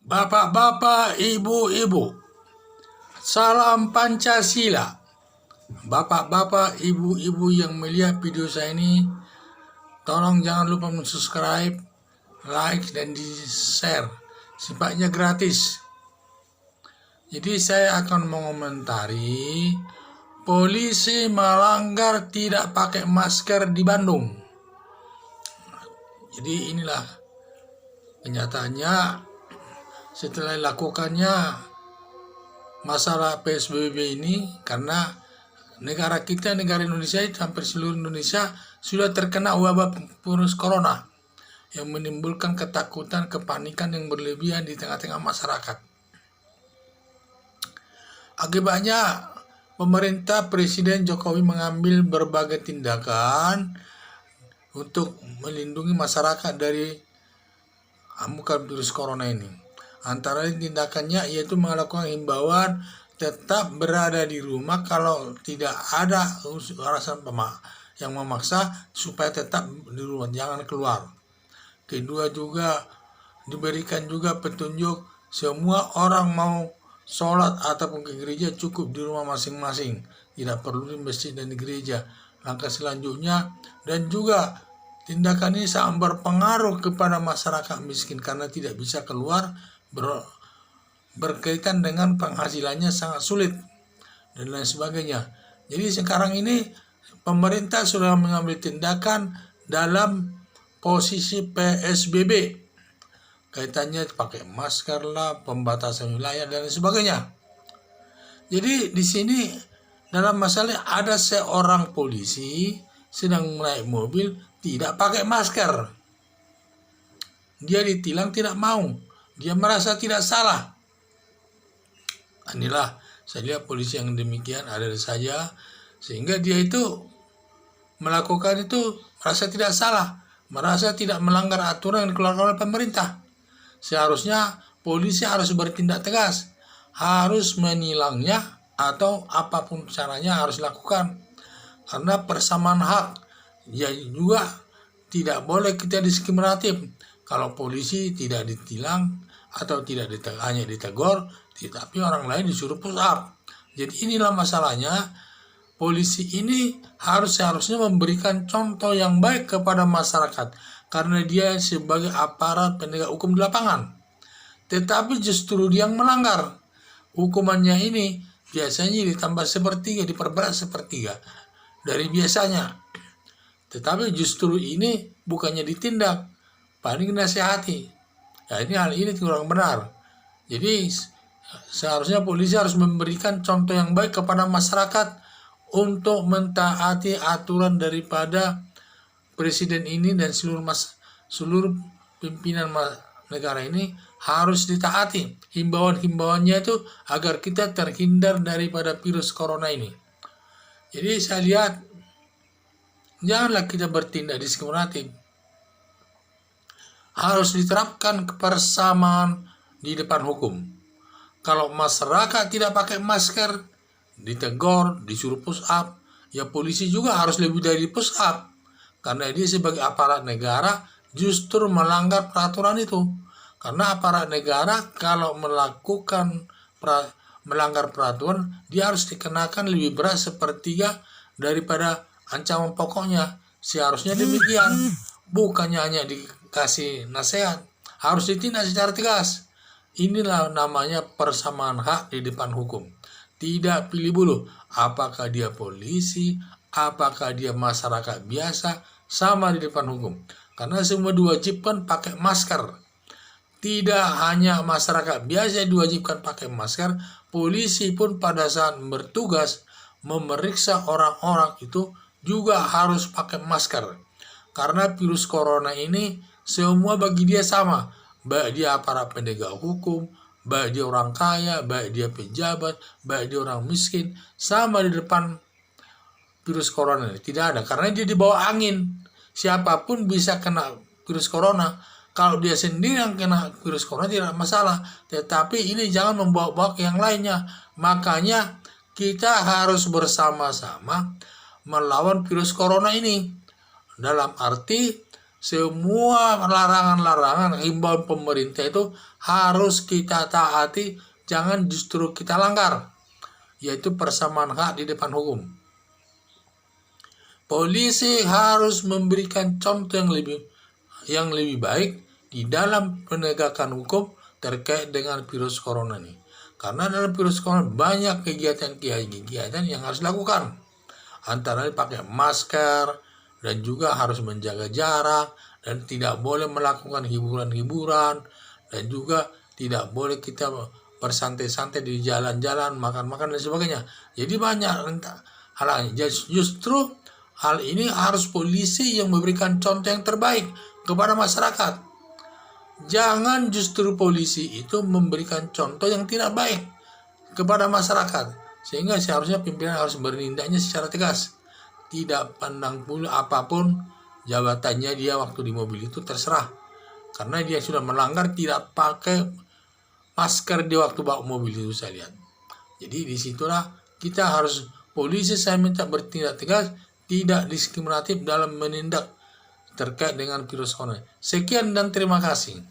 Bapak-bapak, ibu-ibu, salam Pancasila. Bapak-bapak, ibu-ibu yang melihat video saya ini, tolong jangan lupa subscribe, like, dan di-share. Sifatnya gratis. Jadi saya akan mengomentari polisi melanggar tidak pakai masker di Bandung. Jadi inilah kenyataannya setelah dilakukannya masalah PSBB ini, karena negara kita, negara Indonesia, hampir seluruh Indonesia sudah terkena wabah virus corona yang menimbulkan ketakutan, kepanikan yang berlebihan di tengah-tengah masyarakat. Akibatnya pemerintah Presiden Jokowi mengambil berbagai tindakan untuk melindungi masyarakat dari amukan virus corona ini. Antara tindakannya yaitu melakukan himbauan tetap berada di rumah kalau tidak ada alasan yang memaksa supaya tetap di rumah, jangan keluar. Kedua juga diberikan juga petunjuk semua orang mau sholat ataupun ke gereja cukup di rumah masing-masing, tidak perlu di masjid dan di gereja. Langkah selanjutnya, dan juga tindakan ini sangat berpengaruh kepada masyarakat miskin karena tidak bisa keluar, berkaitan dengan penghasilannya sangat sulit dan lain sebagainya. Jadi sekarang ini pemerintah sudah mengambil tindakan dalam posisi PSBB, kaitannya pakai masker lah, pembatasan wilayah dan lain sebagainya. Jadi di sini dalam masalah ada seorang polisi sedang naik mobil tidak pakai masker. Dia ditilang tidak mau. Dia merasa tidak salah. Inilah saya lihat polisi yang demikian ada saja, sehingga dia itu melakukan itu merasa tidak salah, merasa tidak melanggar aturan yang dikeluarkan oleh pemerintah. Seharusnya polisi harus bertindak tegas, harus menilangnya atau apapun caranya harus dilakukan, karena persamaan hak. Ya juga tidak boleh kita diskriminatif. Kalau polisi tidak ditilang atau tidak hanya ditegur, tetapi orang lain disuruh push up. Jadi inilah masalahnya. Polisi ini seharusnya memberikan contoh yang baik kepada masyarakat karena dia sebagai aparat penegak hukum di lapangan. Tetapi justru dia yang melanggar. Hukumannya ini biasanya ditambah sepertiga, diperberat sepertiga dari biasanya. Tetapi justru ini bukannya ditindak, paling nasihati. Ya, hal ini kurang benar. Jadi seharusnya polisi harus memberikan contoh yang baik kepada masyarakat untuk mentaati aturan daripada presiden ini dan seluruh pimpinan negara ini harus ditaati. Himbauan-himbauannya itu agar kita terhindar daripada virus corona ini. Jadi saya lihat janganlah kita bertindak diskriminatif. Harus diterapkan kebersamaan di depan hukum. Kalau masyarakat tidak pakai masker, ditegur, disuruh push up, ya polisi juga harus lebih dari push up. Karena dia sebagai aparat negara justru melanggar peraturan itu. Karena aparat negara kalau melanggar peraturan, dia harus dikenakan lebih berat sepertiga daripada ancaman pokoknya. Seharusnya demikian. Bukannya hanya dikasih nasihat, harus ditindak secara tegas. Inilah namanya persamaan hak di depan hukum. Tidak pilih bulu, apakah dia polisi, apakah dia masyarakat biasa, sama di depan hukum. Karena semua diwajibkan pakai masker. Tidak hanya masyarakat biasa diwajibkan pakai masker, polisi pun pada saat bertugas memeriksa orang-orang itu juga harus pakai masker. Karena virus corona ini semua bagi dia sama, baik dia aparat penegak hukum, baik dia orang kaya, baik dia pejabat, baik dia orang miskin, sama di depan virus corona ini. Tidak ada, karena dia di bawah angin. Siapapun bisa kena virus corona. Kalau dia sendiri yang kena virus corona tidak masalah, tetapi ini jangan membawa-bawa ke yang lainnya. Makanya kita harus bersama-sama melawan virus corona ini. Dalam arti semua larangan-larangan himbauan pemerintah itu harus kita taati, jangan justru kita langgar, yaitu persamaan hak di depan hukum. Polisi harus memberikan contoh yang lebih baik di dalam penegakan hukum terkait dengan virus corona ini. Karena dalam virus corona banyak kegiatan yang harus dilakukan. Antara lain pakai masker, dan juga harus menjaga jarak, dan tidak boleh melakukan hiburan-hiburan, dan juga tidak boleh kita bersantai-santai di jalan-jalan, makan-makan dan sebagainya. Jadi banyak hal ini. Justru hal ini harus polisi yang memberikan contoh yang terbaik kepada masyarakat. Jangan justru polisi itu memberikan contoh yang tidak baik kepada masyarakat. Sehingga seharusnya pimpinan harus bertindaknya secara tegas. Tidak pandang bulu apapun jabatannya dia waktu di mobil itu, terserah. Karena dia sudah melanggar tidak pakai masker di waktu bawa mobil itu, saya lihat. Jadi disitulah kita harus, polisi saya minta bertindak tegas, tidak diskriminatif dalam menindak terkait dengan virus corona. Sekian dan terima kasih.